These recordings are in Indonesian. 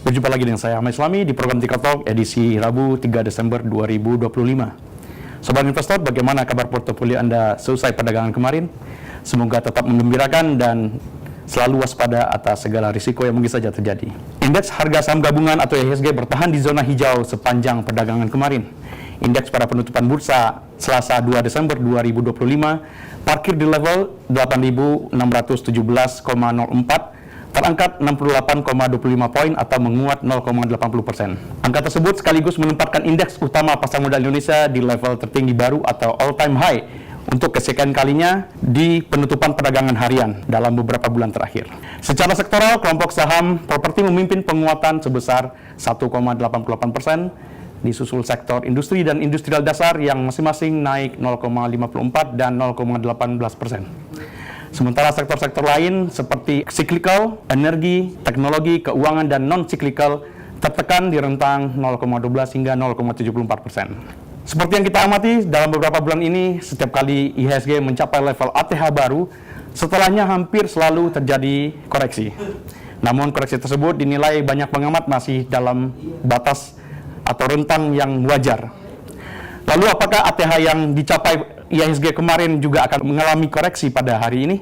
Berjumpa lagi dengan saya Ahmad Islami di program Ticker Talk edisi Rabu 3 Desember 2025. Sobat investor, bagaimana kabar portofolio Anda selesai perdagangan kemarin? Semoga tetap menggembirakan dan selalu waspada atas segala risiko yang mungkin saja terjadi. Indeks harga saham gabungan atau IHSG bertahan di zona hijau sepanjang perdagangan kemarin. Indeks pada penutupan bursa Selasa 2 Desember 2025 parkir di level 8.617,04, terangkat 68,25 poin atau menguat 0,80%. Angka tersebut sekaligus menempatkan indeks utama pasar modal Indonesia di level tertinggi baru atau all-time high untuk kesekian kalinya di penutupan perdagangan harian dalam beberapa bulan terakhir. Secara sektoral, kelompok saham properti memimpin penguatan sebesar 1,88%, disusul sektor industri dan industrial dasar yang masing-masing naik 0,54 dan 0,18%. Sementara sektor-sektor lain seperti cyclical, energi, teknologi, keuangan, dan non-cyclical tertekan di rentang 0,12 hingga 0,74%. Seperti yang kita amati dalam beberapa bulan ini, setiap kali IHSG mencapai level ATH baru, setelahnya hampir selalu terjadi koreksi. Namun koreksi tersebut dinilai banyak pengamat masih dalam batas atau rentang yang wajar. Lalu apakah ATH yang dicapai IHSG kemarin juga akan mengalami koreksi pada hari ini?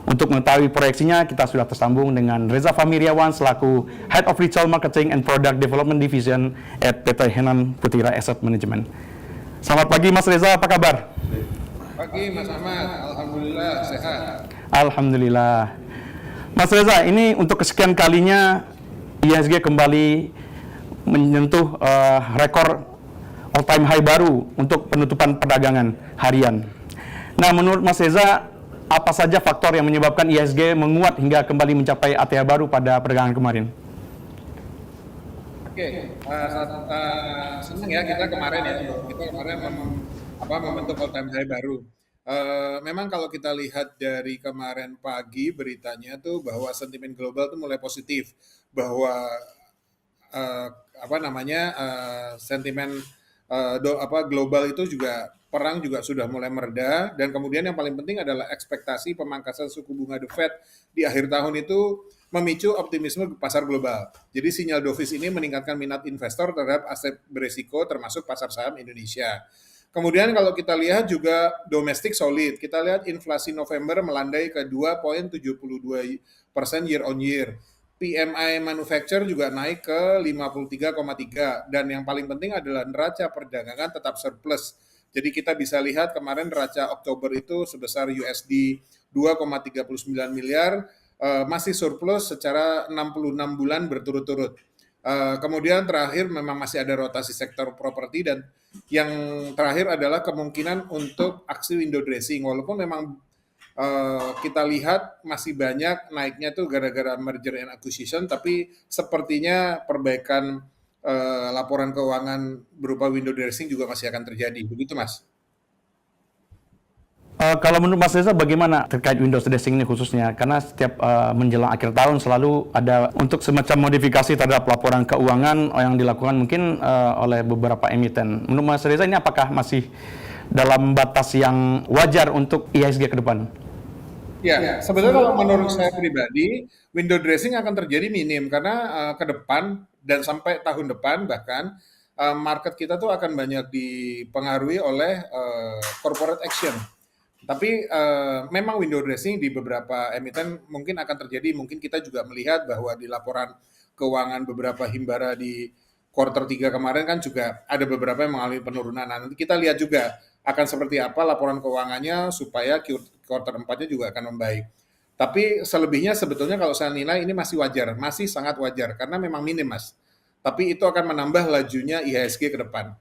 Untuk mengetahui proyeksinya, kita sudah tersambung dengan Reza Fahmiriawan selaku Head of Retail Marketing and Product Development Division at PT Henan Putira Asset Management. Selamat pagi Mas Reza, apa kabar? Pagi Mas Ahmad, Alhamdulillah sehat. Alhamdulillah. Mas Reza, ini untuk kesekian kalinya IHSG kembali menyentuh rekor all-time high baru untuk penutupan perdagangan harian. Nah, menurut Mas Reza, apa saja faktor yang menyebabkan IHSG menguat hingga kembali mencapai ATH baru pada perdagangan kemarin? Oke, senang ya kita kemarin membentuk all-time high baru. Memang kalau kita lihat dari kemarin pagi beritanya tuh bahwa sentimen global tuh mulai positif, bahwa sentimen global itu juga perang juga sudah mulai mereda, dan kemudian yang paling penting adalah ekspektasi pemangkasan suku bunga The Fed di akhir tahun itu memicu optimisme pasar global. Jadi sinyal dovish ini meningkatkan minat investor terhadap aset berisiko termasuk pasar saham Indonesia. Kemudian kalau kita lihat juga domestik solid, kita lihat inflasi November melandai ke 2,72% year on year. PMI manufacture juga naik ke 53,3, dan yang paling penting adalah neraca perdagangan tetap surplus. Jadi kita bisa lihat kemarin neraca Oktober itu sebesar USD 2,39 miliar, masih surplus secara 66 bulan berturut-turut. Kemudian terakhir memang masih ada rotasi sektor properti, dan yang terakhir adalah kemungkinan untuk aksi window dressing, walaupun memang kita lihat masih banyak naiknya tuh gara-gara merger and acquisition, tapi sepertinya perbaikan laporan keuangan berupa window dressing juga masih akan terjadi. Begitu, Mas. Kalau menurut Mas Reza, bagaimana terkait window dressing ini khususnya? Karena setiap menjelang akhir tahun selalu ada untuk semacam modifikasi terhadap laporan keuangan yang dilakukan mungkin oleh beberapa emiten. Menurut Mas Reza, ini apakah masih dalam batas yang wajar untuk IHSG ke depan? Ya, sebenarnya kalau menurut saya pribadi, window dressing akan terjadi minim karena ke depan dan sampai tahun depan bahkan market kita tuh akan banyak dipengaruhi oleh corporate action. Tapi memang window dressing di beberapa emiten mungkin akan terjadi. Mungkin kita juga melihat bahwa di laporan keuangan beberapa himbara di quarter 3 kemarin kan juga ada beberapa yang mengalami penurunan. Nah, nanti kita lihat juga akan seperti apa laporan keuangannya supaya quarter 4-nya juga akan membaik. Tapi selebihnya sebetulnya kalau saya nilai ini masih wajar, masih sangat wajar karena memang minim, Mas. Tapi itu akan menambah lajunya IHSG ke depan.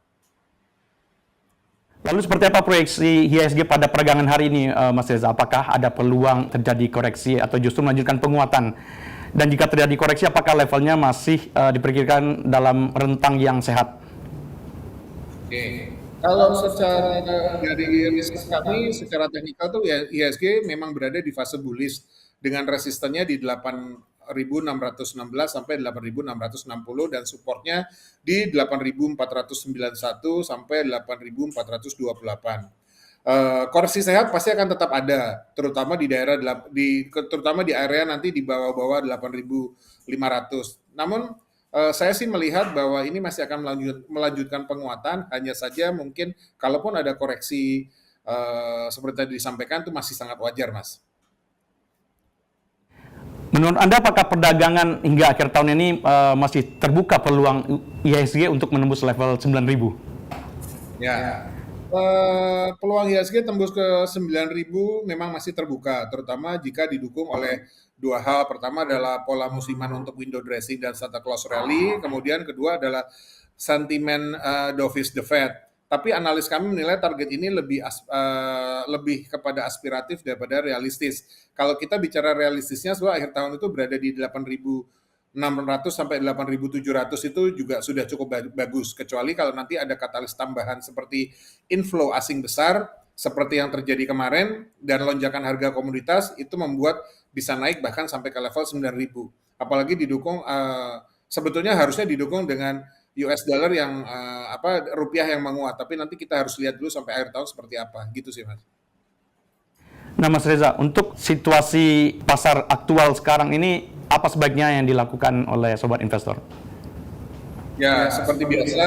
Lalu seperti apa proyeksi IHSG pada perdagangan hari ini, Mas Reza? Apakah ada peluang terjadi koreksi atau justru melanjutkan penguatan? Dan jika terjadi koreksi, apakah levelnya masih diperkirakan dalam rentang yang sehat? Oke. Kalau secara dari riset kami, secara teknikal tuh ya IHSG memang berada di fase bullish dengan resistennya di 8.616 sampai 8.660 dan supportnya di 8.491 sampai 8.428. Koreksi sehat pasti akan tetap ada, terutama di daerah terutama di area nanti di bawah-bawah 8.500. Namun saya sih melihat bahwa ini masih akan melanjutkan penguatan, hanya saja mungkin kalaupun ada koreksi seperti tadi disampaikan itu masih sangat wajar, Mas. Menurut Anda, apakah perdagangan hingga akhir tahun ini masih terbuka peluang IHSG untuk menembus level 9.000? Ya, peluang IHSG tembus ke 9.000 memang masih terbuka, terutama jika didukung oleh dua hal. Pertama adalah pola musiman untuk window dressing dan Santa Claus rally, kemudian kedua adalah sentimen dovish the Fed. Tapi analis kami menilai target ini lebih kepada aspiratif daripada realistis. Kalau kita bicara realistisnya, sebenarnya akhir tahun itu berada di 8.600 sampai 8.700 itu juga sudah cukup bagus, kecuali kalau nanti ada katalis tambahan seperti inflow asing besar seperti yang terjadi kemarin dan lonjakan harga komoditas itu membuat bisa naik bahkan sampai ke level 9.000. Apalagi didukung sebetulnya harusnya didukung dengan US dollar yang rupiah yang menguat, tapi nanti kita harus lihat dulu sampai akhir tahun seperti apa, gitu sih, Mas. Nah, Mas Reza, untuk situasi pasar aktual sekarang ini, apa sebaiknya yang dilakukan oleh sobat investor? Ya, seperti biasa,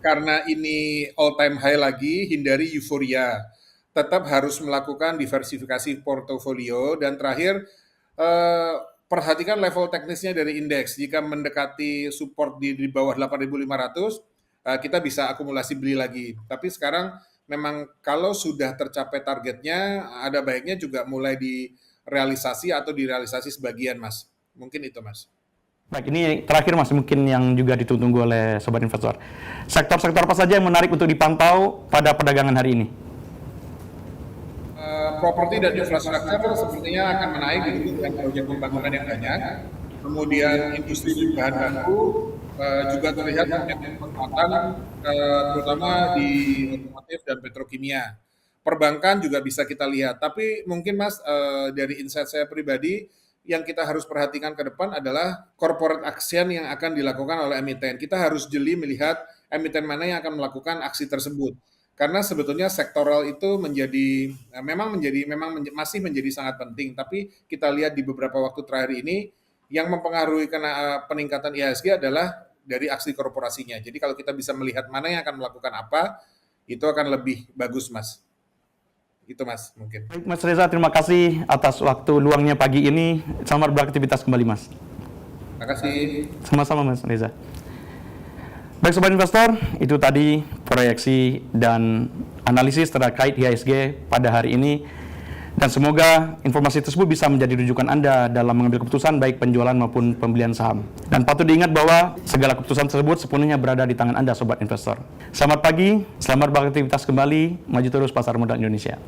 karena ini all time high lagi, hindari euforia. Tetap harus melakukan diversifikasi portofolio, dan terakhir perhatikan level teknisnya dari indeks. Jika mendekati support di bawah 8.500, kita bisa akumulasi beli lagi. Tapi sekarang memang kalau sudah tercapai targetnya, ada baiknya juga mulai direalisasi atau direalisasi sebagian, Mas. Mungkin itu, Mas. Baik, ini terakhir Mas, mungkin yang juga ditunggu oleh sobat investor. Sektor-sektor apa saja yang menarik untuk dipantau pada perdagangan hari ini? Properti dan infrastruktur sepertinya akan menaik dengan proyek pembangunan yang banyak. Kemudian industri bahan baku juga terlihat peningkatan terutama di otomotif dan petrokimia. Perbankan juga bisa kita lihat. Tapi mungkin Mas dari insight saya pribadi yang kita harus perhatikan ke depan adalah corporate action yang akan dilakukan oleh emiten. Kita harus jeli melihat emiten mana yang akan melakukan aksi tersebut. Karena sebetulnya sektoral itu masih menjadi sangat penting, tapi kita lihat di beberapa waktu terakhir ini yang mempengaruhi peningkatan IHSG adalah dari aksi korporasinya. Jadi kalau kita bisa melihat mana yang akan melakukan apa, itu akan lebih bagus, Mas. Itu, Mas, mungkin. Baik, Mas Reza, terima kasih atas waktu luangnya pagi ini. Selamat beraktivitas kembali, Mas. Terima kasih. Sama-sama, Mas Reza. Baik sobat investor, itu tadi proyeksi dan analisis terkait IHSG pada hari ini. Dan semoga informasi tersebut bisa menjadi rujukan Anda dalam mengambil keputusan baik penjualan maupun pembelian saham. Dan patut diingat bahwa segala keputusan tersebut sepenuhnya berada di tangan Anda sobat investor. Selamat pagi, selamat beraktivitas kembali, maju terus pasar modal Indonesia.